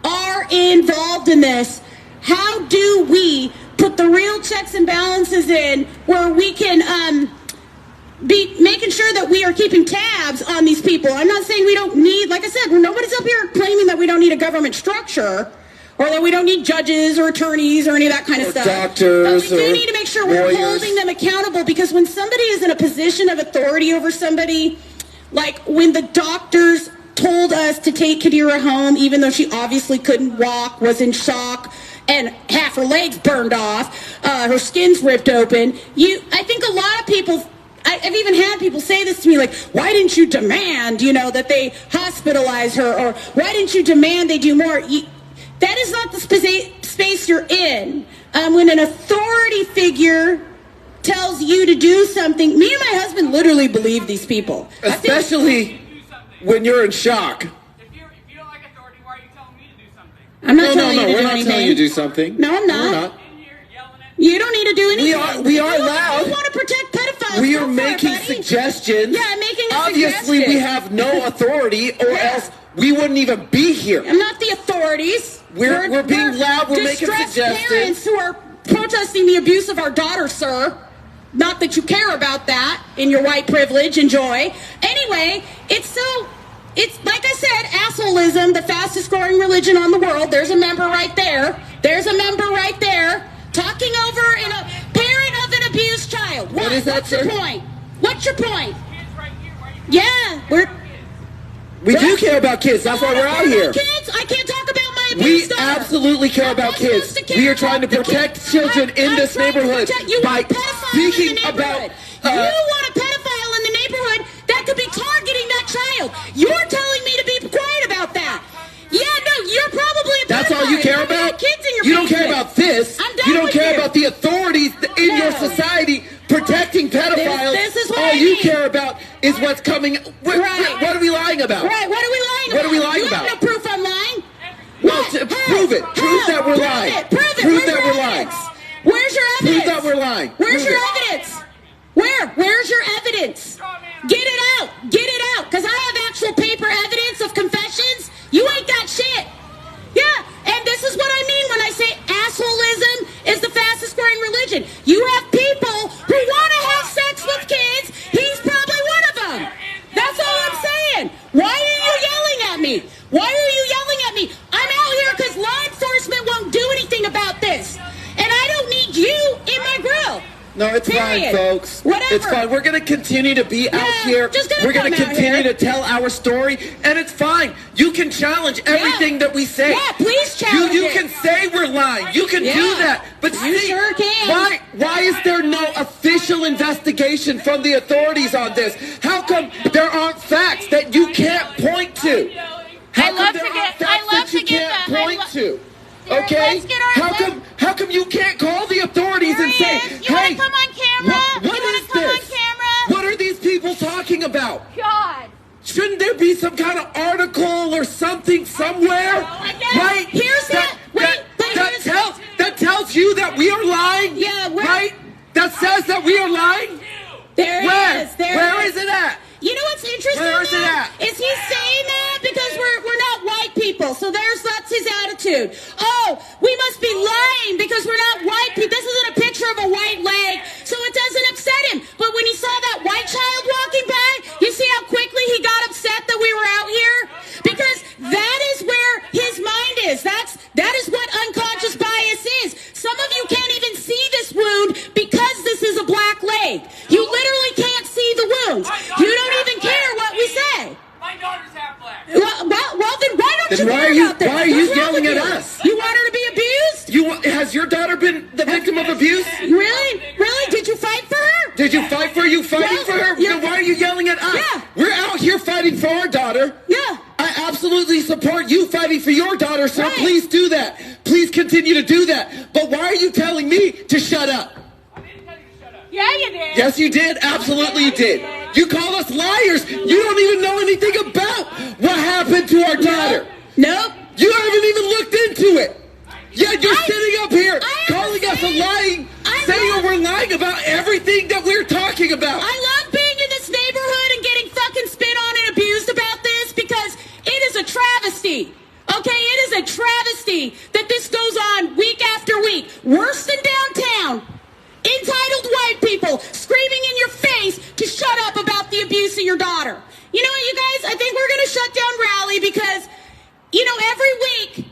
are involved in this. How do we put the real checks and balances in where we can be making sure that we are keeping tabs on these people? I'm not saying we don't need, like I said, nobody's up here claiming that we don't need a government structure or that we don't need judges or attorneys or any of that kind of stuff. Doctors, but we do need to make sure we're holding them accountable, because when somebody is in a position of authority over somebody, like when the doctors told us to take Qadira home, even though she obviously couldn't walk, was in shock, and half her legs burned off, her skin's ripped open. I think a lot of people, I've even had people say this to me, like, why didn't you demand, that they hospitalize her, or why didn't you demand they do more? That is not the space you're in. When an authority figure tells you to do something, me and my husband literally believe these people. Especially when you're in shock. If you don't like authority, why are you telling me to do something? I'm not telling you to do anything. We're not telling you to do something. No, I'm not. We're not. You don't need to do anything. We are loud. You want to protect pedophiles. We are making suggestions. Yeah, I'm making a Obviously, suggestion. we have no authority, or else we wouldn't even be here. I'm not the authorities. We're being loud. We're making suggestions. Parents who are protesting the abuse of our daughter, sir. Not that you care about that in your white privilege. Enjoy. Anyway, it's like I said, assholism, the fastest growing religion on the world. There's a member right there. There's a member right there. Talking over a parent of an abused child. What is that, What's your point? What's your point? Yeah, we do care about kids. That's why we're out here. Kids? I can't talk about my We abused daughter. absolutely care about kids. We are trying to protect children in this neighborhood by speaking about. You want a pedophile in the neighborhood that could be targeting that child. You're telling me to be quiet about that. Yeah, no, you're probably a pedophile. That's all you care about? Kids in your You don't basement. care about this. I'm done You don't with care you. about the authorities in your society protecting pedophiles. This is what all I you mean. care about is what's coming. What are we lying about? Right, what are we lying about? What are we lying You about? have no proof I'm lying. Well, What? prove it. Prove that we're lying. Prove it. Prove Where's that your we're lying. evidence? Where's your evidence? Prove that we're lying. Where's Prove your it. evidence? Where's your evidence? Get it out. Get it out. Because I have actual paper evidence of confessions. You ain't got shit. Yeah, and this is what I mean when I say assholism is the fastest growing religion. You have people who want to have sex with kids. He's probably one of them. That's all I'm saying. Why are you yelling at me? Why are you yelling at me? I'm out here because law enforcement won't do anything about this. And I don't need you in my grill. No, it's Period. fine, folks. Whatever. It's fine. We're going to continue to be out here. We're going to continue to tell our story, and it's fine. You can challenge everything that we say. Yeah, please challenge You it. can say we're lying. You can do that. But You see, sure can. why is there no official investigation from the authorities on this? How come there aren't facts that you can't point to? How come there aren't facts that you can't point to? Okay? How come you can't call the authorities and say, You want hey, to come on camera? what You is want to come on this? camera? What are these people talking about? God. Shouldn't there be some kind of article or something somewhere? Right? Here's that. Wait, but that tells you that we are lying? Yeah, right? That says that we are lying? Where is it at? You know what's interesting? Where is it at? Is he saying that because we're not white people? So that's his attitude. Oh, we must be lying because we're not white people. This isn't a picture of a white leg, so it doesn't upset him. But when he saw that white child walking by, you see how quickly he got upset that we were out here? Because that is where his mind is. That is what unconscious bias is. Some of you can't even see this wound because this is a black leg. You literally can't see the wounds. You don't even care what we say. My daughter's half black. Well, then why don't you Then why care are you- about this? why are you What's wrong yelling with at you? us? You want her to Has your daughter been the victim of abuse? Really? Really? Did you fight for her? Did you fight for her? You fighting for her? Then why are you yelling at us? Yeah. We're out here fighting for our daughter. Yeah. I absolutely support you fighting for your daughter, so Right. please do that. Please continue to do that. But why are you telling me to shut up? I didn't tell you to shut up. Yeah, you did. Yes, you did. Absolutely you did. You call us liars. You don't even know anything about what happened to our daughter. Nope. You haven't even looked into it. Yet you're sitting up here I am calling us a saying- lying, I saying love- we're lying about everything that we're talking about. I love being in this neighborhood and getting fucking spit on and abused about this because it is a travesty. Okay, it is a travesty that this goes on week after week. Worse than downtown. Entitled white people screaming in your face to shut up about the abuse of your daughter. You know what, you guys? I think we're going to shut down Rally because, you know, every week,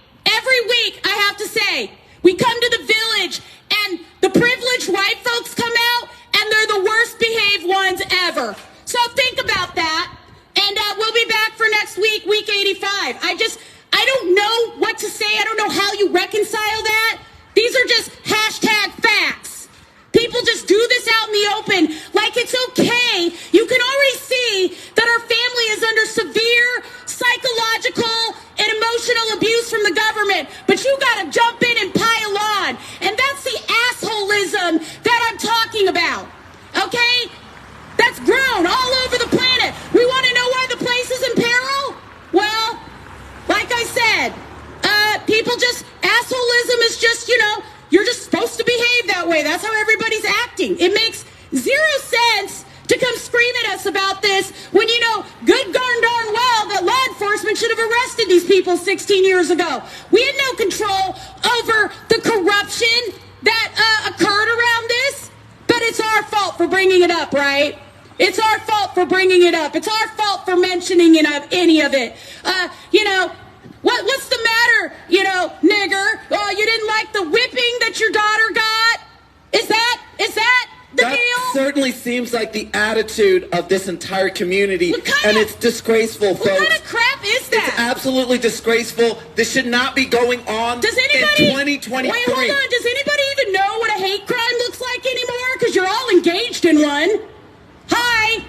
I have to say, we come to the village and the privileged white folks come out and they're the worst behaved ones ever. So think about that. And we'll be back for next week, week 85. I don't know what to say. I don't know how you reconcile that. These are just hashtag facts. People just do this out in the open like it's okay. You can already see that our family is under severe psychological and emotional abuse from the government. But you got to jump in and pile on. And that's the assholism that I'm talking about. Okay? That's grown all over the planet. We want to know why the place is in peril? Well, like I said, people just, assholism is just, you know, you're just supposed to behave that way. That's how everybody's acting. It makes zero sense to come scream at us about this when you know good darn well that law enforcement should have arrested these people 16 years ago. We had no control over the corruption that occurred around this, but it's our fault for bringing it up, right? It's our fault for bringing it up. It's our fault for mentioning any of it. You know, what's the matter, you know, nigger? You didn't like the whipping that your daughter got? Is that the That deal? certainly seems like the attitude of this entire community, and it's disgraceful, folks. What kind of crap is that? It's absolutely disgraceful. This should not be going on Does anybody, in 2023. Wait, hold on. Does anybody even know what a hate crime looks like anymore? Because you're all engaged in one. Hi.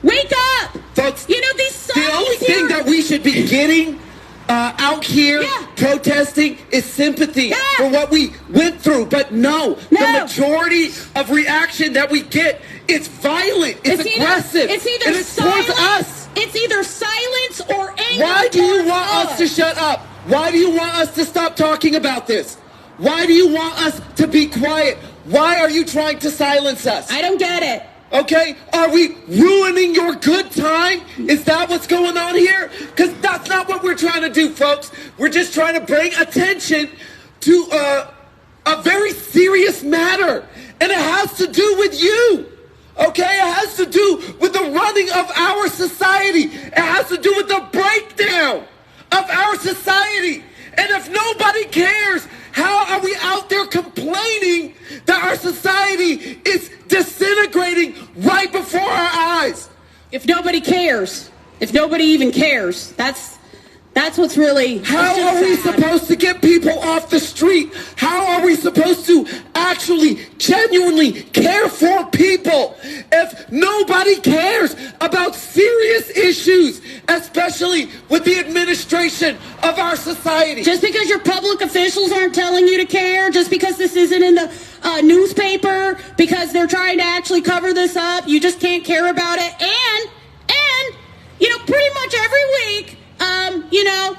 Wake up. Folks, you know, these signs the only here. thing that we should be getting out here protesting is sympathy for what we went through. But no, the majority of reaction that we get is violent. It's aggressive. It's either and it's towards us. It's either silence or anger. Why do you want us to shut up? Why do you want us to stop talking about this? Why do you want us to be quiet? Why are you trying to silence us? I don't get it. Okay, are we ruining your good time? Is that what's going on here? Because that's not what we're trying to do, folks. We're just trying to bring attention to a very serious matter. And it has to do with you. Okay, it has to do with the running of our society. It has to do with the breakdown of our society. And if nobody cares, how are we out there complaining that our society is disintegrating right before our eyes? If nobody cares, if nobody even cares, that's what's really. How are we supposed to get people off the street? How are we supposed to actually genuinely care for people if nobody cares about serious issues, especially with the administration of our society? Just because your public officials aren't telling you to care, just because this isn't in the newspaper, because they're trying to actually cover this up, you just can't care about it. And you know, pretty much every week, you know,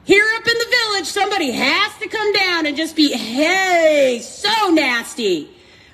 here up in the village, somebody has to come down and just be, hey, so nasty.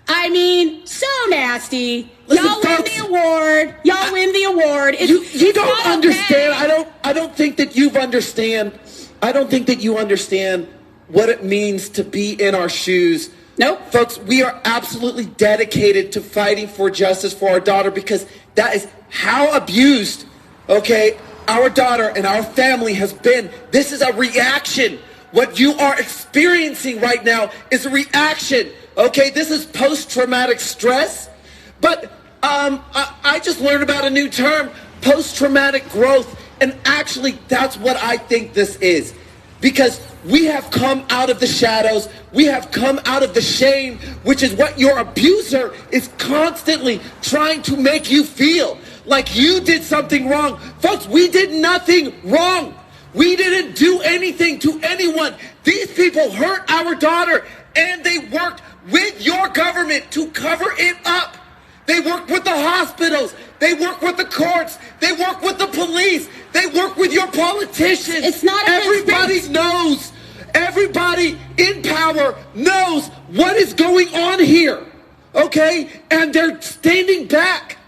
I mean, so nasty. Listen, Y'all win folks, the award. Y'all win the award. You don't not understand. okay. I don't think that you understand. I don't think that you understand what it means to be in our shoes. Nope. Folks, we are absolutely dedicated to fighting for justice for our daughter because that is how abused, okay, our daughter and our family has been. This is a reaction. What you are experiencing right now is a reaction. Okay, this is post-traumatic stress. But I just learned about a new term, post-traumatic growth. And actually, that's what I think this is. because we have come out of the shadows. We have come out of the shame, which is what your abuser is constantly trying to make you feel, like you did something wrong. Folks, we did nothing wrong. We didn't do anything to anyone. These people hurt our daughter, and they worked with your government to cover it up. They work with the hospitals. They work with the courts. They work with the police. They work with your politicians. It's not everybody knows. Everybody in power knows what is going on here. Okay? And they're standing back.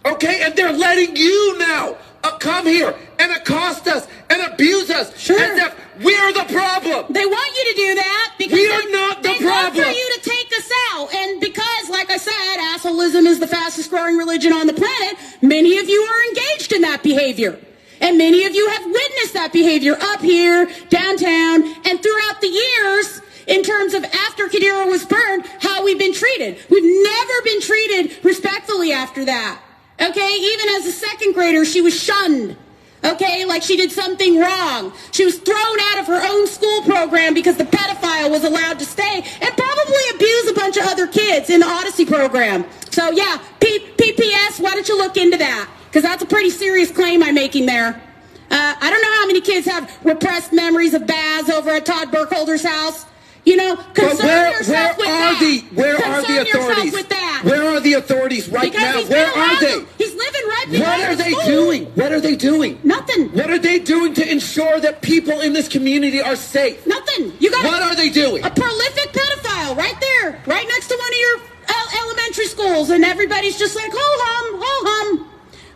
Okay? And they're letting you now come here and accost us and abuse us. Sure. As if we're the problem. They want you to do that because we are not the they problem. want for you to take us out. And because, like I said, assholism is the fastest growing religion on the planet, many of you are engaged in that behavior. And many of you have witnessed that behavior up here, downtown, and throughout the years in terms of after Qadira was burned, how we've been treated. We've never been treated respectfully after that. Okay, even as a second grader, she was shunned. Okay, like she did something wrong. She was thrown out of her own school program because the pedophile was allowed to stay and probably abuse a bunch of other kids in the Odyssey program. So yeah, PPS, why don't you look into that? Because that's a pretty serious claim I'm making there. I don't know how many kids have repressed memories of Baz over at Todd Burkholder's house. You know, concern yourself with that. Where are the authorities? With that. Where are the authorities right now? Where are they? He's living right behind What are they school. doing? What are they doing? Nothing. What are they doing to ensure that people in this community are safe? Nothing. You got What are they doing? A prolific pedophile right there, right next to one of your elementary schools, and everybody's just like, ho hum.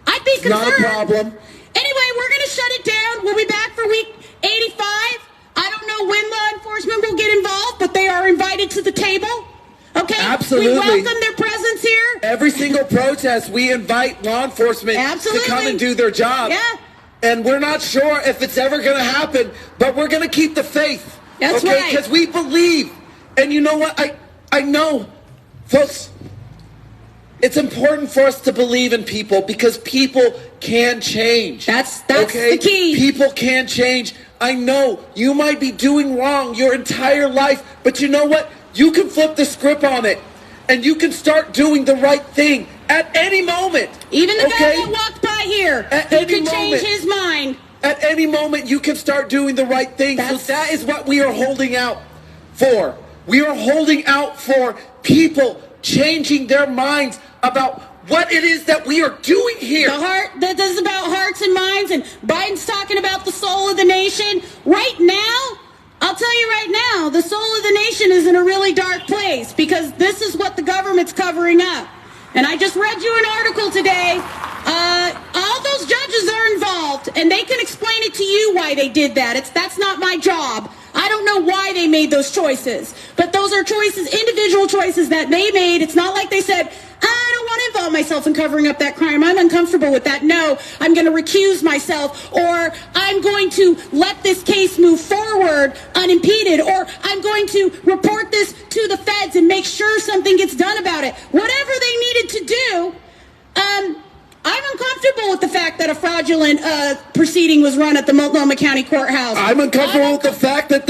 I'd be concerned. Not a problem. Anyway, we're going to shut it down. We'll be back for week 85. I don't know when law enforcement will get involved, but they are invited to the table. Okay? Absolutely. We welcome their presence here. Every single protest, we invite law enforcement Absolutely. to come and do their job. Yeah. And we're not sure if it's ever going to happen, but we're going to keep the faith. That's okay? right. Because we believe. And you know what? I know, folks, it's important for us to believe in people because people can change. That's okay? the key. People can change. I know you might be doing wrong your entire life, but you know what? You can flip the script on it, and you can start doing the right thing at any moment. Even the guy that walked by here, he could change his mind. At any moment, you can start doing the right thing. So that is what we are holding out for. We are holding out for people changing their minds about what it is that we are doing here. This is about hearts and minds, and Biden's talking about the soul of the nation. Right now, I'll tell you right now, the soul of the nation is in a really dark place because this is what the government's covering up. And I just read you an article today. All those judges are involved, and they can explain it to you why they did that. That's not my job. I don't know why they made those choices, but those are choices, individual choices that they made. It's not like they said, I don't want to involve myself in covering up that crime. I'm uncomfortable with that. No, I'm going to recuse myself, or I'm going to let this case move forward unimpeded, or I'm going to report this to the feds and make sure something gets done about it. Whatever they needed to do, I'm uncomfortable with the fact that a fraudulent proceeding was run at the Multnomah County Courthouse. I'm uncomfortable with the fact that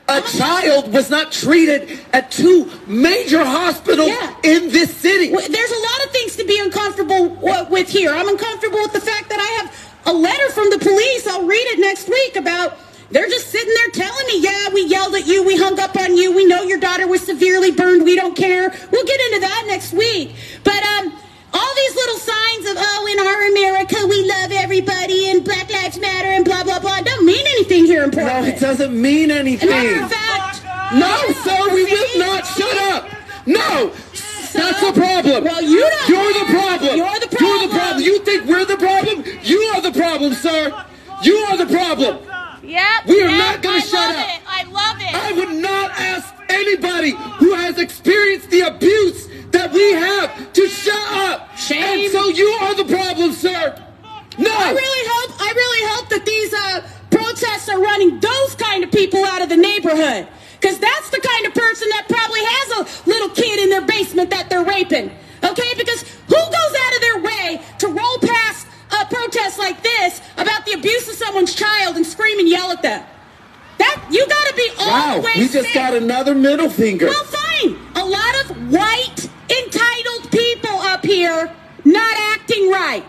a child was not treated at two major hospitals in this city. There's a lot of things to be uncomfortable with here. I'm uncomfortable with the fact that I have a letter from the police. I'll read it next week about they're just sitting there telling me, yeah, we yelled at you, we hung up on you, we know your daughter was severely burned, we don't care. We'll get into that next week. But all these little signs of, in our America, we love everybody and Black Lives Matter and blah, blah, blah, don't mean anything here in Portland. No, it doesn't mean anything. Matter of fact, no, sir, we will not. Shut up. No, that's the problem. Well, you don't. You're the problem. You're the problem. You're the problem. You think we're the problem? You are the problem, sir. You are the problem. Yep. We are not going to shut up. I love it. I would not ask anybody who has experienced the abuse that we have to shut up. Shame. And so you are the problem, sir. No. I really hope that these protests are running those kind of people out of the neighborhood. Because that's the kind of person that probably has a little kid in their basement that they're raping. Okay? Because who goes out of their way to roll past a protest like this about the abuse of someone's child and scream and yell at them? That you got to be all the way we just sick. got another middle finger. Well, fine. A lot of white, entitled people up here not acting right.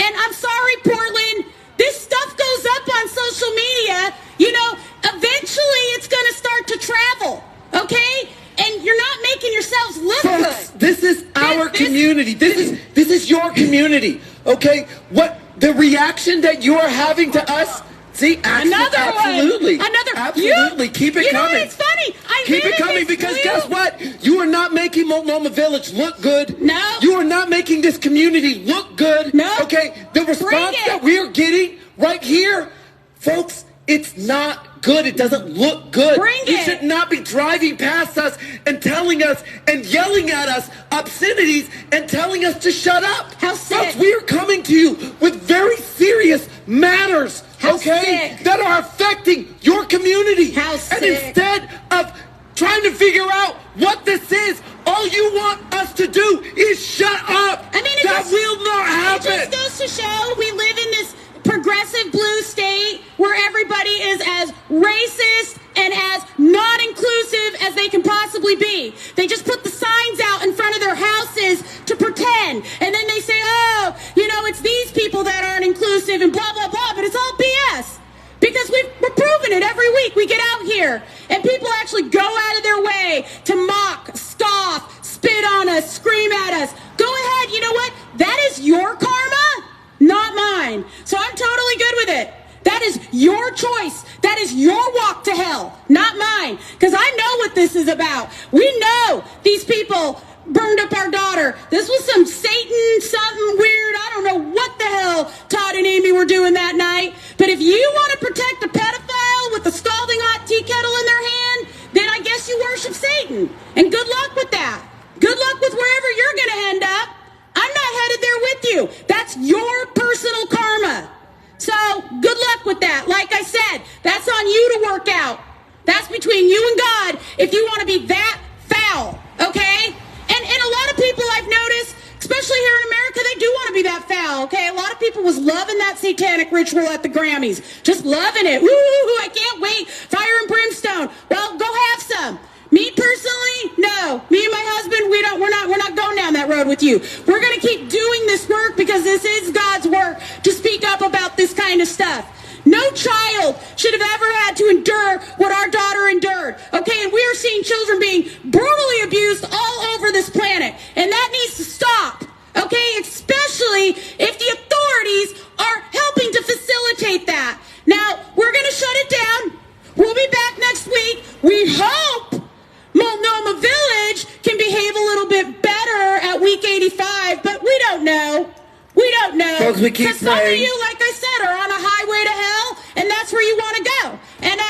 And I'm sorry, Portland, this stuff goes up on social media. You know, eventually it's going to start to travel, okay? And you're not making yourselves look Folks, good. this is our community. This is your community, okay? What the reaction that you are having to us? See, absolutely. Absolutely. Keep it coming. Know, it's funny. Keep it coming because guess what? You are not making Multnomah Village look good. No. You are not making this community look good. No. Okay? The response that we are getting right here, folks, it's not good. It doesn't look good. You should not be driving past us and telling us and yelling at us obscenities and telling us to shut up. How sick. Folks, we are coming to you with very serious matters. Sick. That are affecting your community. How sick. And instead of trying to figure out what this is, all you want us to do is shut up. I mean, that will not happen. It just goes to show we live in this progressive blue state where everybody is as racist and as not inclusive as they can possibly be. They just put the signs out in front of their houses to pretend. And then they say, oh, you know, it's these people that aren't inclusive and blah, blah, blah. But it's all BS. Because we're proving it every week. We get out here and people actually go out of their way to mock, scoff, spit on us, scream at us. Go ahead. You know what? That is your karma, not mine. So I'm totally good with it. That is your choice. That is your walk to hell, not mine. Because I know what this is about. We know these people burned up our daughter. This was some Satan, something weird. I don't know what the hell Todd and Amy were doing that night. But if you want to protect a pedophile with a scalding hot tea kettle in their hand, then I guess you worship Satan. And good luck with that. Good luck with wherever you're going to end up. I'm not headed there with you. That's your personal karma. So good luck with that. Like I said, that's on you to work out. That's between you and God if you want to be that foul, okay? And a lot of people I've noticed, especially here in America, they do want to be that foul, okay? A lot of people was loving that satanic ritual at the Grammys. Just loving it. Woo, I can't wait. Fire and brimstone. Well, go have some. Me personally, no. Me and my husband, we're not going down that road with you. We're going to keep doing this work because this is God's work to speak up about this kind of stuff. No child should have ever had to endure what our daughter endured. Okay, and we are seeing children being brutally abused all over this planet. And that needs to stop. Okay, especially if the authorities are helping to facilitate that. Now, we're going to shut it down. We'll be back next week. We hope Multnomah Village can behave a little bit better at week 85, but we don't know. We don't know. Folks, we keep praying. Some of you, like I said, are on a highway to hell, and that's where you want to go. And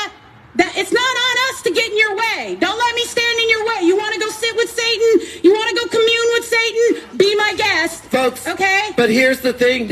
it's not on us to get in your way. Don't let me stand in your way. You want to go sit with Satan? You want to go commune with Satan? Be my guest. Folks, okay? But here's the thing,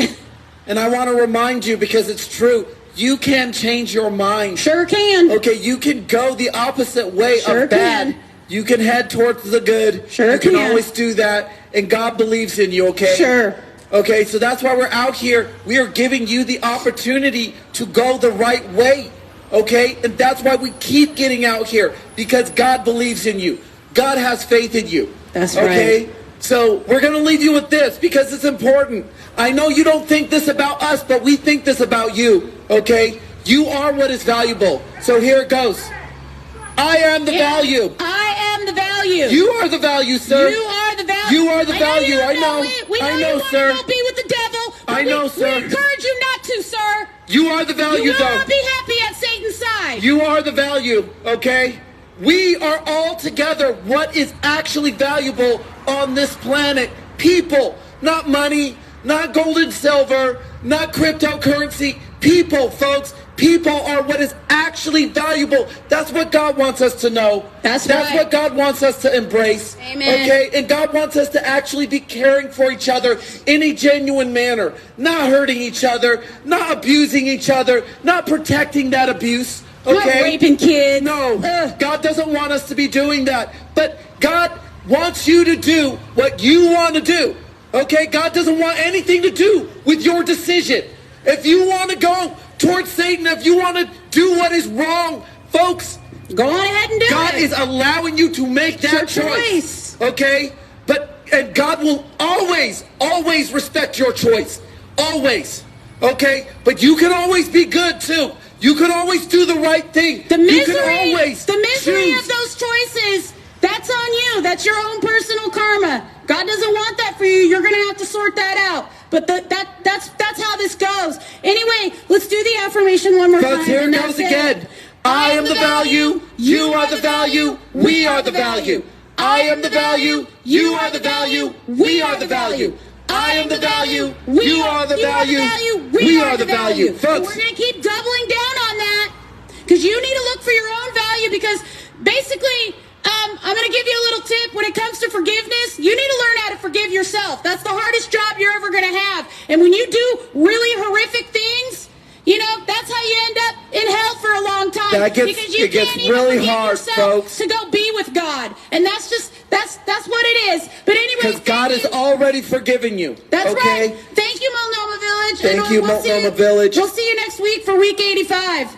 and I want to remind you because it's true. You can change your mind. Sure can. Okay, you can go the opposite way Sure of bad. can. You can head towards the good. Sure you can can. always do that, and God believes in you, okay? Sure. Okay, so that's why we're out here. We are giving you the opportunity to go the right way, okay? And that's why we keep getting out here, because God believes in you. God has faith in you. That's okay? right. So we're going to leave you with this, because it's important. I know you don't think this about us, but we think this about you, okay? You are what is valuable. So here it goes. I am the value. I am the value. You are the value, sir. You are the value. You are the value. I know. We know I know, you sir. want to be with the devil. I know, sir. We encourage you not to, sir. You are the value, You will though. not be happy at Satan's side. You are the value, okay? We are all together what is actually valuable on this planet. People, not money, not gold and silver, not cryptocurrency. People, folks. People are what is actually valuable. That's what God wants us to know. That's right. What God wants us to embrace. Amen. Okay? And God wants us to actually be caring for each other in a genuine manner. Not hurting each other, not abusing each other, not protecting that abuse. Okay? Not raping kids. No. God doesn't want us to be doing that. But God wants you to do what you want to do. Okay? God doesn't want anything to do with your decision. If you want to go towards Satan, if you want to do what is wrong, folks, Go on ahead and do God it. is allowing you to make that It's your choice. Okay? And God will always, always respect your choice. Always. Okay? But you can always be good too. You can always do the right thing. The you misery, can always the misery choose. of those choices, that's on you. That's your own personal karma. God doesn't want that for you. You're going to have to sort that out. But that's how this goes. Anyway, let's do the affirmation one more time. Folks, here it goes again. I am the value. You are the value. We are the value. I am the value. You are the value. We are the value. I am the value. You are the value. We are the value. Folks, we're going to keep doubling down on that because you need to look for your own value because basically, I'm going to give you a little tip. When it comes to forgiveness, you need to learn how to forgive yourself. That's the hardest job you're ever going to have. And when you do really horrific things, you know, that's how you end up in hell for a long time. Because you gets can't even really forgive hard, yourself folks. to go be with God. And that's what it is. But anyway, because God has already forgiven you. That's okay? right. Thank you, Multnomah Village. Thank you, Multnomah Village. We'll see you next week for week 85.